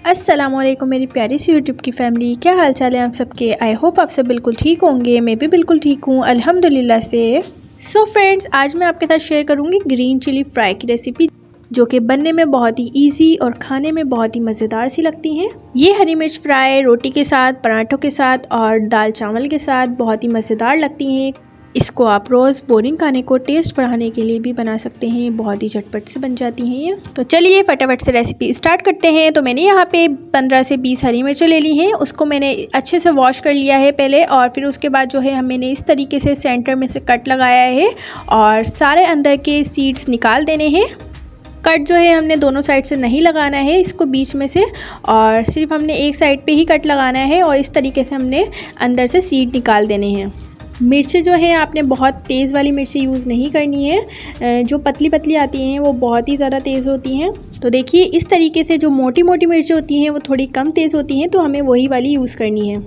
अस्सलामुअलैकुम मेरी प्यारी सी यूट्यूब की फैमिली, क्या हाल चाल है आप सबके। आई होप आप सब बिल्कुल ठीक होंगे। मैं भी बिल्कुल ठीक हूँ अल्हम्दुलिल्लाह से। सो फ्रेंड्स, आज मैं आपके साथ शेयर करूँगी ग्रीन चिली फ्राई की रेसिपी, जो कि बनने में बहुत ही इजी और खाने में बहुत ही मज़ेदार सी लगती हैं। ये हरी मिर्च फ्राई रोटी के साथ, पराठों के साथ और दाल चावल के साथ बहुत ही मज़ेदार लगती हैं। इसको आप रोज़ बोरिंग खाने को टेस्ट बढ़ाने के लिए भी बना सकते हैं। बहुत ही झटपट से बन जाती हैं ये। तो चलिए फटाफट से रेसिपी स्टार्ट करते हैं। तो मैंने यहाँ पे 15 से 20 हरी मिर्चें ले ली हैं। उसको मैंने अच्छे से वॉश कर लिया है पहले, और फिर उसके बाद जो है मैंने इस तरीके से सेंटर में से कट लगाया है और सारे अंदर के सीड्स निकाल देने हैं। कट जो है हमने दोनों साइड से नहीं लगाना है, इसको बीच में से, और सिर्फ हमने एक साइड पे ही कट लगाना है। और इस तरीके से हमने अंदर से सीड निकाल देने हैं। मिर्चें जो है आपने बहुत तेज़ वाली मिर्चें यूज़ नहीं करनी है। जो पतली पतली आती हैं वो बहुत ही ज़्यादा तेज़ होती हैं। तो देखिए इस तरीके से जो मोटी मोटी मिर्चें होती हैं वो थोड़ी कम तेज़ होती हैं, तो हमें वही वाली यूज़ करनी है।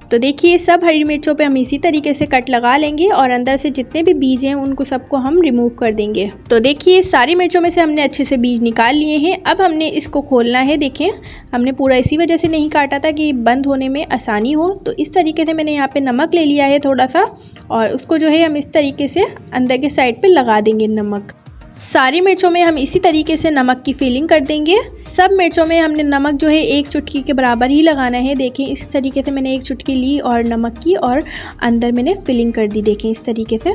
तो देखिए सब हरी मिर्चों पे हम इसी तरीके से कट लगा लेंगे और अंदर से जितने भी बीज हैं उनको सबको हम रिमूव कर देंगे। तो देखिए सारी मिर्चों में से हमने अच्छे से बीज निकाल लिए हैं। अब हमने इसको खोलना है। देखें, हमने पूरा इसी वजह से नहीं काटा था कि बंद होने में आसानी हो। तो इस तरीके से मैंने यहाँ पे नमक ले लिया है थोड़ा सा, और उसको जो है हम इस तरीके से अंदर के साइड पर लगा देंगे नमक। सारी मिर्चों में हम इसी तरीके से नमक की फिलिंग कर देंगे। सब मिर्चों में हमने नमक जो है 1 चुटकी के बराबर ही लगाना है। देखें इस तरीके से मैंने 1 चुटकी ली और नमक की, और अंदर मैंने फिलिंग कर दी। देखें इस तरीके से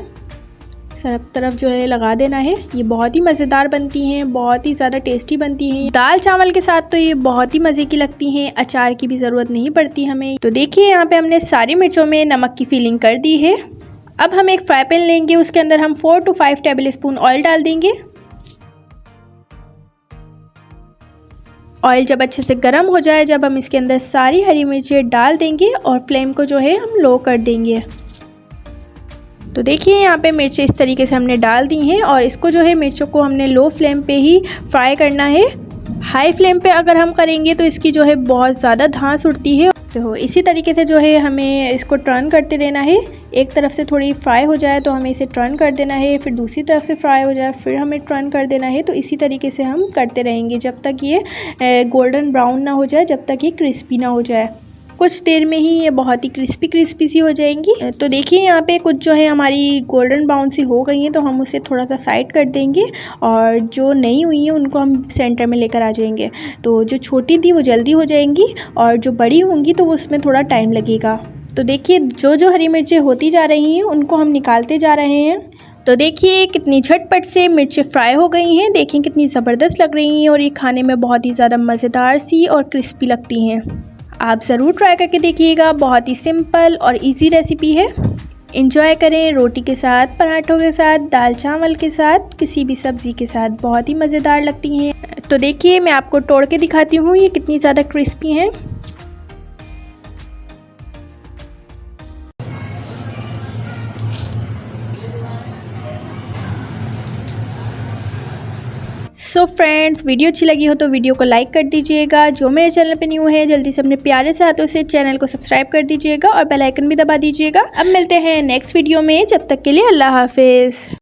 सब तरफ जो है लगा देना है। ये बहुत ही मज़ेदार बनती हैं, बहुत ही ज़्यादा टेस्टी बनती हैं। दाल चावल के साथ तो ये बहुत ही मज़े की लगती हैं। अचार की भी ज़रूरत नहीं पड़ती हमें। तो देखिए यहाँ पे हमने सारी मिर्चों में नमक की फिलिंग कर दी है। अब हम एक फ्राई पैन लेंगे, उसके अंदर हम 4 to 5 टेबल स्पून ऑयल डाल देंगे। ऑयल जब अच्छे से गर्म हो जाए, जब हम इसके अंदर सारी हरी मिर्चें डाल देंगे और फ्लेम को जो है हम लो कर देंगे। तो देखिए यहाँ पे मिर्चें इस तरीके से हमने डाल दी हैं, और इसको जो है मिर्चों को हमने लो फ्लेम पे ही फ्राई करना है। हाई फ्लेम पे अगर हम करेंगे तो इसकी जो है बहुत ज़्यादा धांस उठती है। तो इसी तरीके से जो है हमें इसको टर्न करते रहना है। एक तरफ से थोड़ी फ्राई हो जाए तो हमें इसे टर्न कर देना है, फिर दूसरी तरफ से फ्राई हो जाए फिर हमें टर्न कर देना है। तो इसी तरीके से हम करते रहेंगे जब तक ये गोल्डन ब्राउन ना हो जाए, जब तक ये क्रिस्पी ना हो जाए। कुछ देर में ही ये बहुत ही क्रिस्पी सी हो जाएंगी। तो देखिए यहाँ पे कुछ जो है हमारी गोल्डन ब्राउन सी हो गई हैं, तो हम उसे थोड़ा सा साइड कर देंगे, और जो नहीं हुई हैं उनको हम सेंटर में लेकर आ जाएंगे। तो जो छोटी थी वो जल्दी हो जाएंगी, और जो बड़ी होंगी तो उसमें थोड़ा टाइम लगेगा। तो देखिए जो हरी मिर्चें होती जा रही हैं उनको हम निकालते जा रहे हैं। तो देखिए कितनी झटपट से मिर्चें फ्राई हो गई हैं। देखिए कितनी ज़बरदस्त लग रही हैं, और ये खाने में बहुत ही ज़्यादा मज़ेदार सी और क्रिस्पी लगती हैं। आप ज़रूर ट्राई करके देखिएगा। बहुत ही सिंपल और इजी रेसिपी है। एंजॉय करें रोटी के साथ, पराठों के साथ, दाल चावल के साथ, किसी भी सब्ज़ी के साथ। बहुत ही मज़ेदार लगती हैं। तो देखिए मैं आपको तोड़ के दिखाती हूँ ये कितनी ज़्यादा क्रिस्पी हैं। सो फ्रेंड्स, वीडियो अच्छी लगी हो तो वीडियो को लाइक कर दीजिएगा। जो मेरे चैनल पे न्यू है जल्दी से अपने प्यारे से हाथों से चैनल को सब्सक्राइब कर दीजिएगा और बेल आइकन भी दबा दीजिएगा। अब मिलते हैं नेक्स्ट वीडियो में, जब तक के लिए अल्लाह हाफिज़।